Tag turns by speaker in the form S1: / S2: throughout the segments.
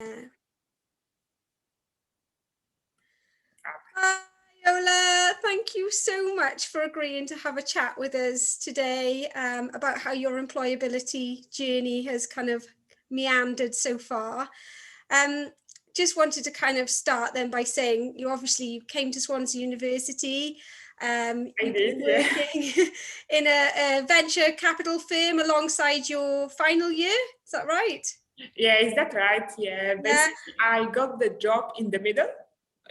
S1: Hi, Ola. Thank you so much for agreeing to have a chat with us today about how your employability journey has kind of meandered so far. Um, just wanted to kind of start then by saying you obviously came to Swansea University.
S2: I
S1: You've
S2: did,
S1: been
S2: yeah.
S1: working in a venture capital firm alongside your final year. Is that right?
S2: Yeah, is that right? Yeah,
S1: Yeah.
S2: basically, I got the job in the middle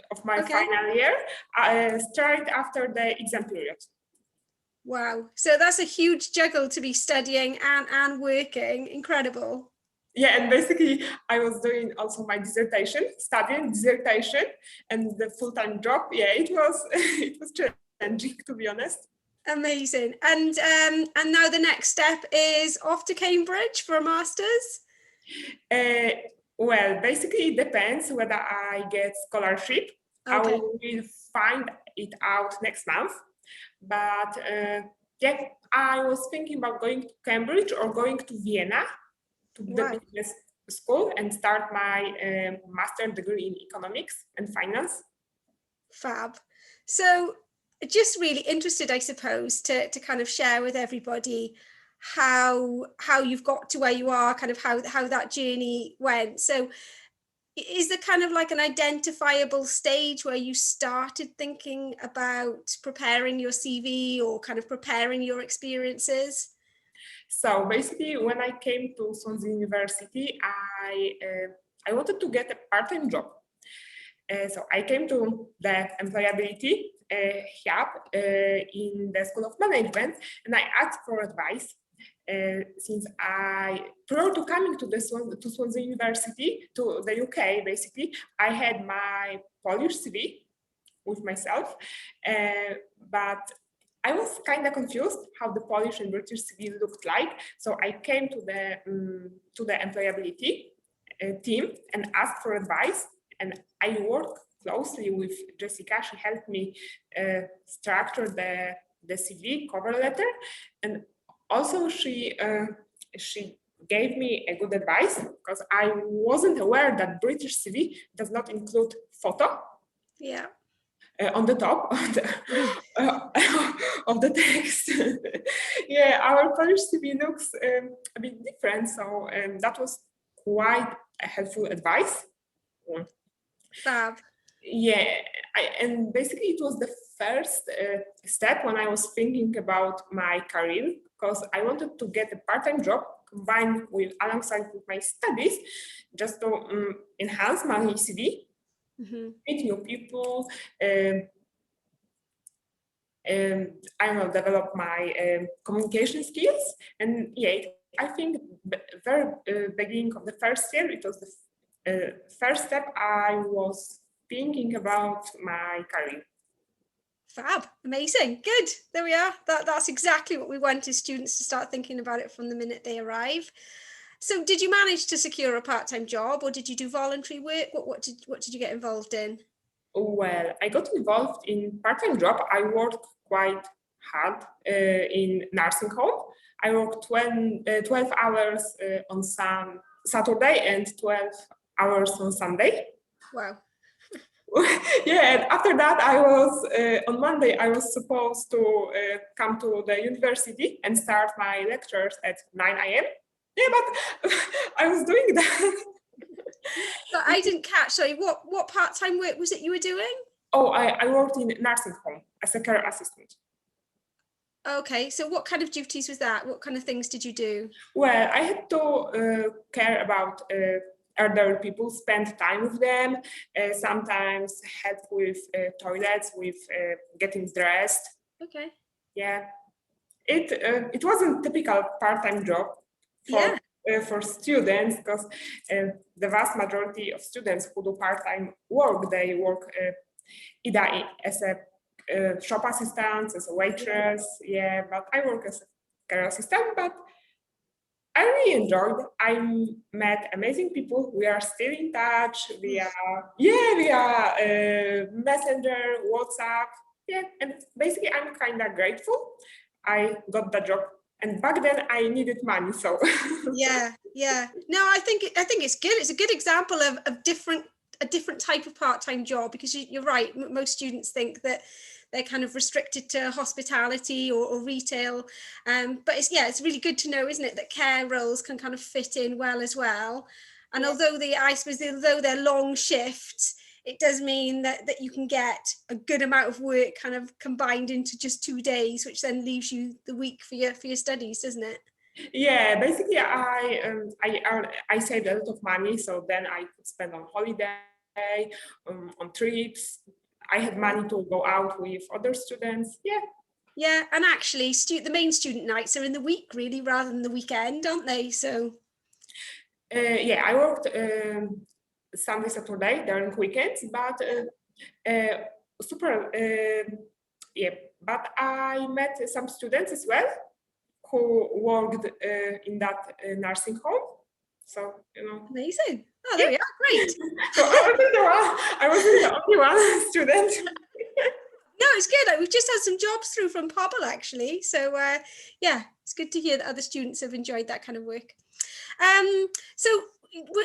S2: of my
S1: Okay.
S2: final year, straight after the exam period.
S1: Wow. So that's a huge juggle to be studying and working. Incredible.
S2: Yeah, and basically, I was doing also my dissertation, studying dissertation, and the full-time job. Yeah, it was it was challenging, to be honest.
S1: Amazing. And now the next step is off to Cambridge for a master's.
S2: Uh, well, basically, it depends whether I get scholarship. I
S1: Okay.
S2: will find it out next month. But yeah, I was thinking about going to Cambridge or going to Vienna to the
S1: Wow.
S2: business school and start my master degree in economics and finance.
S1: Fab. So just really interested, I suppose, to kind of share with everybody how you've got to where you are, kind of how that journey went. So is there kind of like an identifiable stage where you started thinking about preparing your CV or kind of preparing your experiences?
S2: So basically, when I came to Swansea University, I wanted to get a part-time job. So I came to the employability hub in the School of Management, and I asked for advice. Since prior to coming to to Swansea University, to the UK, basically, I had my Polish CV with myself, but I was kind of confused how the Polish and British CV looked like. So I came to the employability team and asked for advice. And I worked closely with Jessica. She helped me structure the CV cover letter, and also she gave me a good advice because I wasn't aware that British CV does not include photo
S1: Yeah.
S2: on the top of of the text. Yeah, our Polish CV looks a bit different, so that was quite a helpful advice.
S1: Fab.
S2: Yeah, and basically it was the first step when I was thinking about my career, because I wanted to get a part-time job combined with alongside with my studies, just to enhance my CV,
S1: Mm-hmm.
S2: meet new people, I don't know, develop my communication skills. And yeah, I think very beginning of the first year, it was the first step I was thinking about my career.
S1: Fab. Amazing. Good. There we are. That's exactly what we want as students to start thinking about it from the minute they arrive. So did you manage to secure a part-time job or did you do voluntary work? What did you get involved in?
S2: Well, I got involved in part-time job. I worked quite hard in nursing home. I worked 12 hours on some Saturday and 12 hours on Sunday.
S1: Wow.
S2: Yeah, and after that I was on Monday I was supposed to come to the university and start my lectures at 9 a.m. Yeah, but I was doing that.
S1: But I didn't catch, sorry, what part-time work was it you were doing?
S2: Oh, I worked in nursing home as a care assistant.
S1: Okay, so what kind of duties was that? What kind of things did you do?
S2: Well, I had to care about elderly people, spend time with them, sometimes help with toilets, with getting dressed.
S1: Okay.
S2: Yeah, it wasn't typical part-time job
S1: Yeah.
S2: for students, because the vast majority of students who do part-time work, they work either as a shop assistant, as a waitress. Yeah, but I work as a care assistant. But I really enjoyed. I met amazing people. We are still in touch via Messenger, WhatsApp. Yeah, and basically I'm kind of grateful I got the job And back then I needed money, so.
S1: Yeah. No, I think it's good. It's a good example of a different type of part-time job, because you're right. Most students think that they're kind of restricted to hospitality or retail. But it's really good to know, isn't it, that care roles can kind of fit in well as well. And
S2: Yeah.
S1: although they're long shifts, it does mean that you can get a good amount of work kind of combined into just 2 days, which then leaves you the week for your studies, doesn't it?
S2: Yeah, basically I saved a lot of money, so then I could spend on holiday, on trips. I had money to go out with other students.
S1: Yeah, and actually the main student nights are in the week really, rather than the weekend, aren't they? So
S2: Yeah, I worked Sunday, Saturday during weekends, but super. Yeah, but I met some students as well who worked in that nursing home. So
S1: amazing. Oh, there we are. Great.
S2: So I wasn't the only one student.
S1: No, it's good. We've just had some jobs through from Pobble, actually. So yeah, it's good to hear that other students have enjoyed that kind of work. So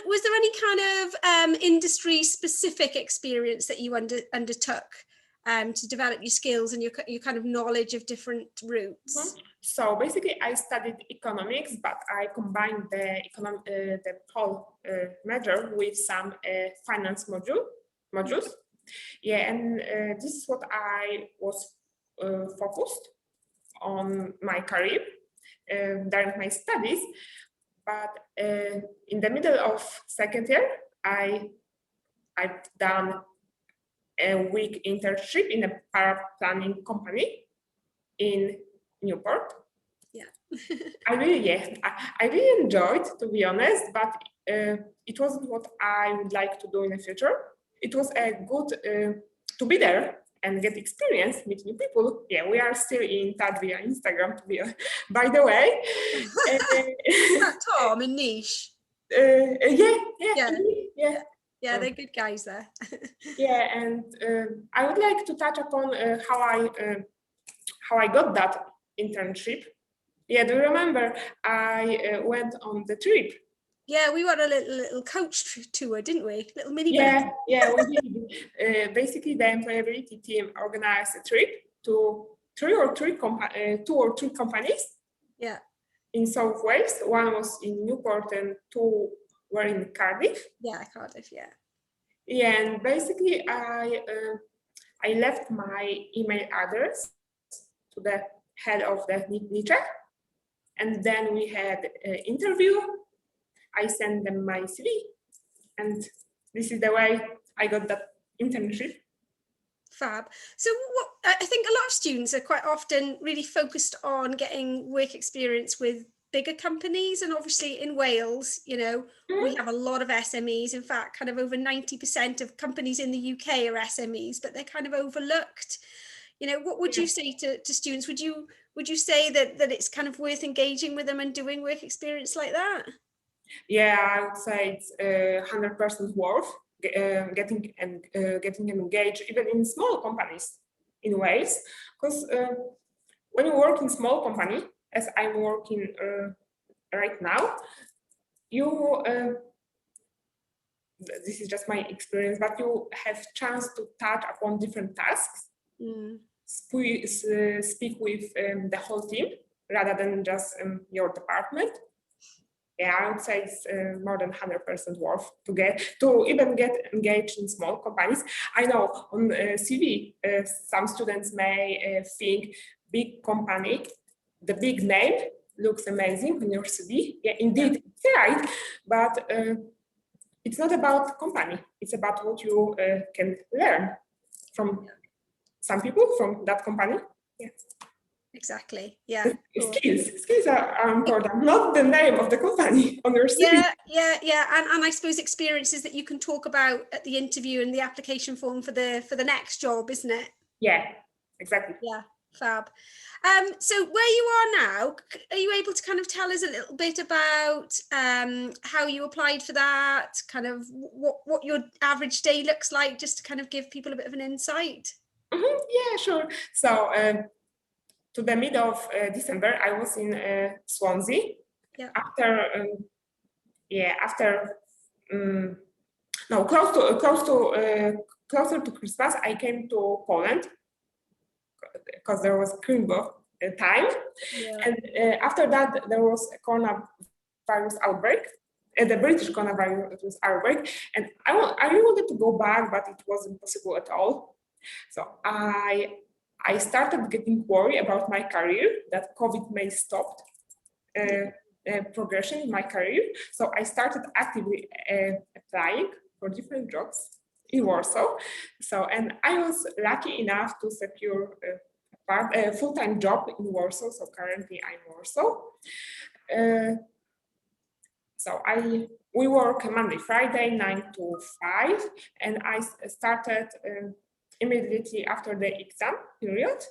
S1: was there any kind of industry specific experience that you undertook to develop your skills and your kind of knowledge of different routes?
S2: Mm-hmm. So basically, I studied economics, but I combined the whole major with some finance modules. Yeah, and this is what I was focused on my career during my studies. But in the middle of second year, I've done a week internship in a paraplanning company in Newport.
S1: Yeah.
S2: I really enjoyed, to be honest, but it wasn't what I would like to do in the future. It was a good to be there and get experience, meet new people. Yeah, we are still in touch via Instagram, by the way.
S1: Tom and Niche.
S2: Yeah,
S1: they're good guys there.
S2: Yeah, and I would like to touch upon how I got that internship. Yeah, do you remember I went on the trip?
S1: Yeah, we went a little coach tour, didn't we? Little mini bus.
S2: Yeah, we did. Basically, the employability team organized a trip to two or three companies.
S1: Yeah.
S2: In South Wales. One was in Newport and two were in Cardiff.
S1: Yeah, Cardiff. Yeah.
S2: Yeah, and basically I left my email address to the head of the niche, and then we had an interview. I sent them my CV, and this is the way I got that internship.
S1: Fab. So I think a lot of students are quite often really focused on getting work experience with bigger companies, and obviously in Wales, we have a lot of SMEs. In fact, kind of over 90% of companies in the UK are SMEs, but they're kind of overlooked. What would you say to students? Would you say that it's kind of worth engaging with them and doing work experience like that?
S2: Yeah, I would say it's 100% worth getting engaged, even in small companies in Wales, because when you work in small company, as I'm working right now, you this is just my experience, but you have chance to touch upon different tasks, speak with the whole team rather than just your department. Yeah, I would say it's more than 100% worth to even get engaged in small companies. I know on CV, some students may think big company, the big name looks amazing on your CV. Yeah, indeed, it's right, but it's not about company. It's about what you can learn from some people from that company. Yeah.
S1: Exactly. Yeah.
S2: Skills are important, not the name of the company on your CV.
S1: Yeah. And I suppose experiences that you can talk about at the interview and the application form for the next job, isn't it?
S2: Yeah, exactly.
S1: Yeah, fab. So where you are now, are you able to kind of tell us a little bit about how you applied for that, kind of what your average day looks like, just to kind of give people a bit of an insight?
S2: Yeah, sure. So to the mid of December, I was in Swansea.
S1: Yeah.
S2: Closer to Christmas, I came to Poland because there was Crimbo time.
S1: Yeah.
S2: And after that, there was a coronavirus outbreak, the British coronavirus outbreak. And I really wanted to go back, but it wasn't possible at all. So I started getting worried about my career, that COVID may stop progression in my career. So I started actively applying for different jobs in Warsaw. And I was lucky enough to secure a full-time job in Warsaw. So currently I'm in Warsaw. We work Monday, Friday, 9 to 5, and I started immediately after the exam period.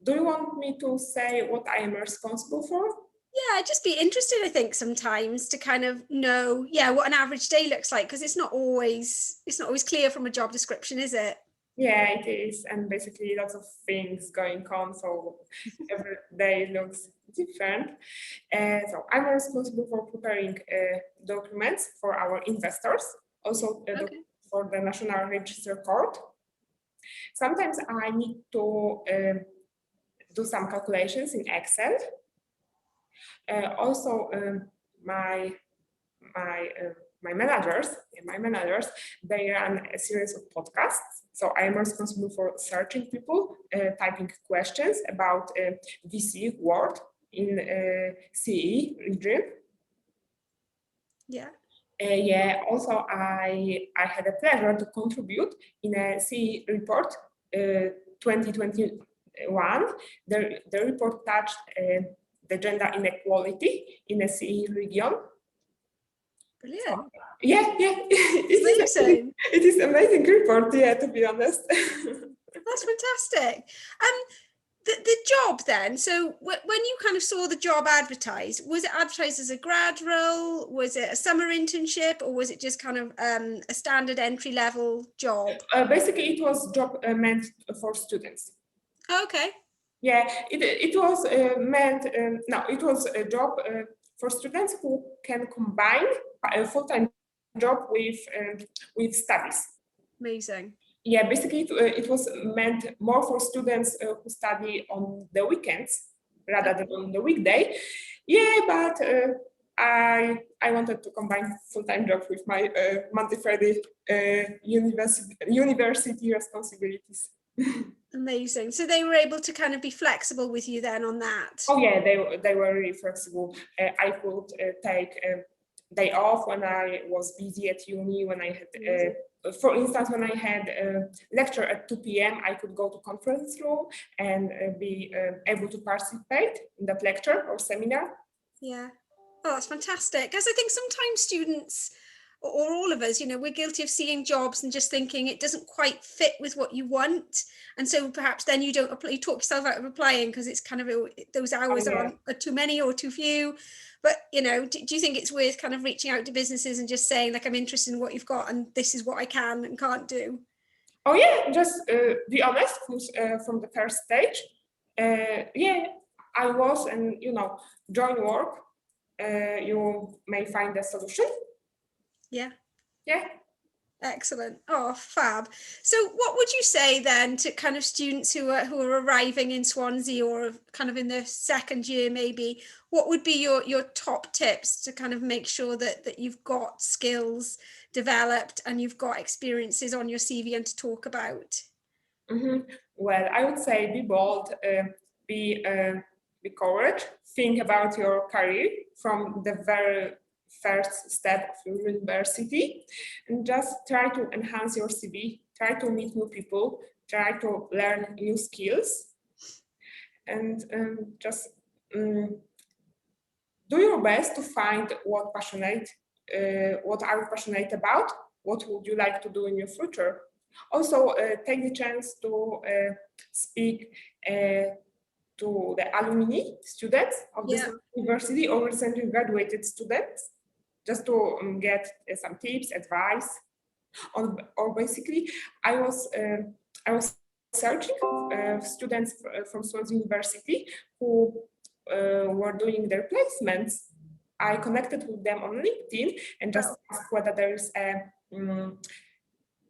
S2: Do you want me to say what I am responsible for?
S1: Yeah, I'd just be interested, I think, sometimes to kind of know, what an average day looks like, because it's not always clear from a job description, is it?
S2: Yeah, it is, and basically lots of things going on, so every day looks different. So I'm responsible for preparing documents for our investors, also for the National Register Court. Sometimes I need to do some calculations in Excel. Also, my managers, they run a series of podcasts. So I am responsible for searching people, typing questions about VC world in CE region.
S1: Yeah.
S2: Also, I had a pleasure to contribute in a CE report 2021. The report touched the gender inequality in a CE region.
S1: Brilliant.
S2: It is amazing report, to be honest.
S1: That's fantastic. The job then, so when you kind of saw the job advertised, was it advertised as a grad role? Was it a summer internship, or was it just kind of a standard entry level job?
S2: Basically, it was job meant for students.
S1: Okay.
S2: Yeah, it was meant, it was a job for students who can combine a full-time job with studies.
S1: Amazing.
S2: Yeah, basically it was meant more for students who study on the weekends rather than on the weekday. Yeah, but I wanted to combine full-time job with my Monday, Friday university responsibilities.
S1: Amazing. So they were able to kind of be flexible with you then on that?
S2: Oh yeah, they were really flexible. I could take a day off when I was busy at uni, when I had, for instance, when I had a lecture at 2 p.m., I could go to conference room and be able to participate in that lecture or seminar.
S1: Yeah. Oh, that's fantastic. Because I think sometimes students, or all of us, we're guilty of seeing jobs and just thinking it doesn't quite fit with what you want. And so perhaps then you don't apply, you talk yourself out of applying because it's kind of those hours are too many or too few. But, do you think it's worth kind of reaching out to businesses and just saying, like, I'm interested in what you've got and this is what I can and can't do?
S2: Oh, yeah, just be honest from the first stage. I was, and, join work, you may find a solution.
S1: Yeah.
S2: Yeah.
S1: Excellent. Oh, fab. So what would you say then to kind of students who are arriving in Swansea or kind of in their second year maybe? What would be your top tips to kind of make sure that you've got skills developed and you've got experiences on your CV and to talk about?
S2: Mm-hmm. Well, I would say be bold, be courage, think about your career from the very first step of your university, and just try to enhance your CV, try to meet new people, try to learn new skills, and just do your best to find what are you passionate about, what would you like to do in your future. Also, take the chance to speak to the alumni students of this university or recently graduated students, just to get some tips, advice, or basically, I was searching students from Swansea University who were doing their placements. I connected with them on LinkedIn and just asked whether there is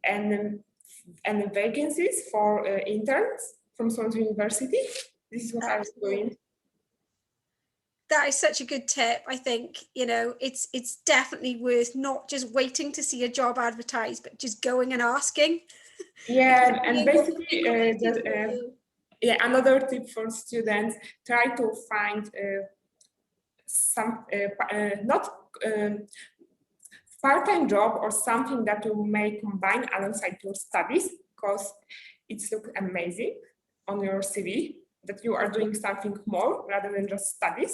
S2: any vacancies for interns from Swansea University. This is what I was doing.
S1: That is such a good tip. I think, you know, it's definitely worth not just waiting to see a job advertised, but just going and asking.
S2: Yeah, and basically, another tip for students: try to find some not part-time job or something that you may combine alongside your studies, because it looks amazing on your CV that you are doing something more rather than just studying.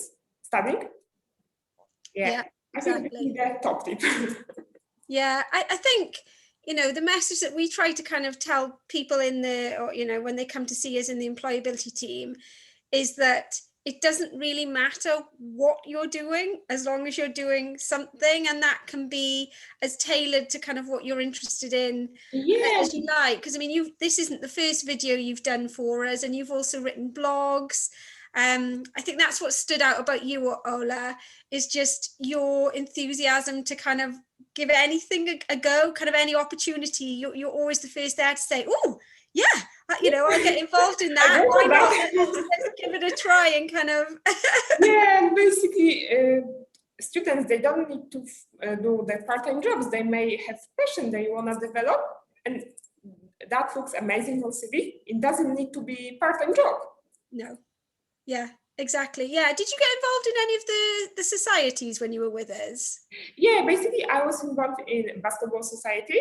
S2: Yeah, exactly. I think this is the top tip.
S1: Yeah, I think, you know, the message that we try to kind of tell people in the, or, you know, when they come to see us in the employability team, is that it doesn't really matter what you're doing as long as you're doing something, and that can be as tailored to kind of what you're interested in as you like. Because I mean, this isn't the first video you've done for us, and you've also written blogs. I think that's what stood out about you, Ola, is just your enthusiasm to kind of give anything a go, kind of any opportunity. You're always the first there to say, oh, yeah, you know, I'll get involved in that. Why not? Let's give it a try and kind of.
S2: Yeah, and basically, students, they don't need to do the part-time jobs. They may have passion they want to develop, and that looks amazing on CV. It doesn't need to be part-time job.
S1: No. Yeah, exactly. Yeah. Did you get involved in any of the societies when you were with us?
S2: Yeah, basically, I was involved in basketball society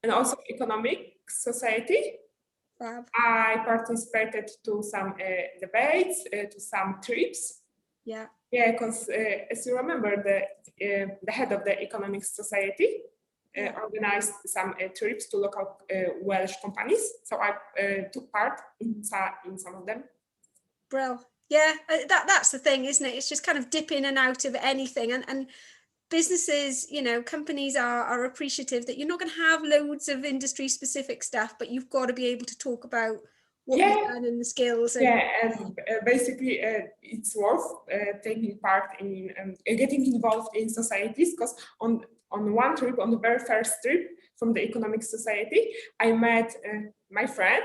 S2: and also economic society.
S1: Fab.
S2: I participated to some debates, to some trips.
S1: Yeah.
S2: Yeah, because as you remember, the head of the economic society organized some trips to local Welsh companies. So I took part in some of them.
S1: Brill. Yeah, that's the thing, isn't it? It's just kind of dip in and out of anything, and businesses, you know, companies are appreciative that you're not going to have loads of industry specific stuff, but you've got to be able to talk about what you've done and the skills.
S2: And basically it's worth taking part in getting involved in societies, because on one trip, on the very first trip from the economic society, I met my friend,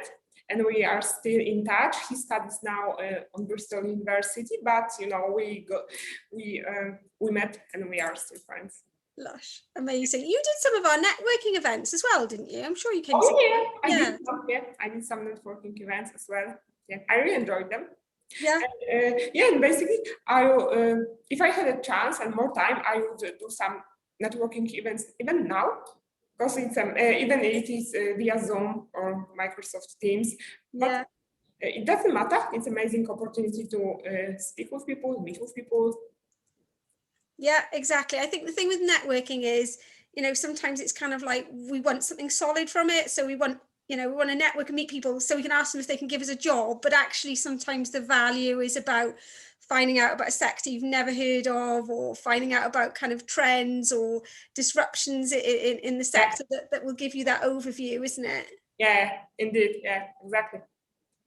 S2: and we are still in touch. He studies now on Bristol University, but you know, we met and we are still friends.
S1: Lush, amazing. You did some of our networking events as well, didn't you? I'm sure you came.
S2: I did some networking events as well. Yeah, I really enjoyed them.
S1: Yeah.
S2: And basically, if I had a chance and more time, I would do some networking events even now, because it's even it is via Zoom or Microsoft Teams. But it doesn't matter. It's an amazing opportunity to speak with people, meet with people.
S1: Yeah, exactly. I think the thing with networking is, you know, sometimes it's kind of like we want something solid from it. So we want, you know, we want to network and meet people so we can ask them if they can give us a job. But actually, sometimes the value is about finding out about a sector you've never heard of, or finding out about kind of trends or disruptions in the sector that will give you that overview, isn't it?
S2: Yeah, indeed. Yeah, exactly.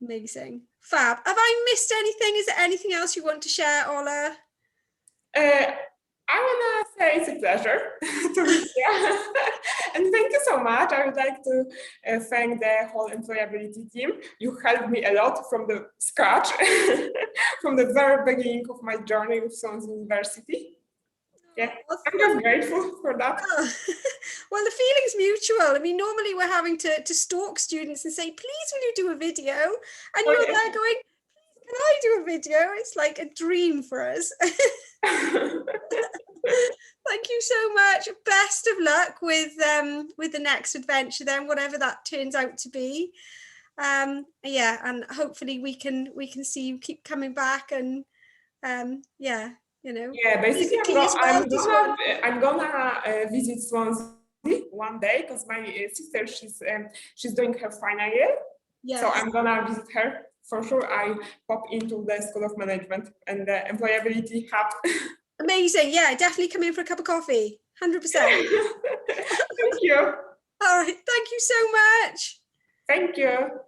S1: Amazing. Fab. Have I missed anything? Is there anything else you want to share, Ola?
S2: I want to say it's a pleasure to be here. And thank you so much. I would like to thank the whole employability team. You helped me a lot from the scratch, from the very beginning of my journey with Swansea University. Yeah, I'm just grateful for that.
S1: Oh. Well, the feeling's mutual. I mean, normally we're having to stalk students and say, please, will you do a video? And you're there going, can I do a video? It's like a dream for us. Thank you so much. Best of luck with the next adventure then, whatever that turns out to be. Yeah, and hopefully we can see you keep coming back, and yeah, you know.
S2: Yeah, basically I'm gonna visit Swansea one day, because my sister, she's doing her final year. Yes. So I'm gonna visit her for sure. I pop into the School of Management and the Employability Hub.
S1: Amazing. Yeah, definitely come in for a cup of coffee. 100%.
S2: Thank you.
S1: All right. Thank you so much.
S2: Thank you.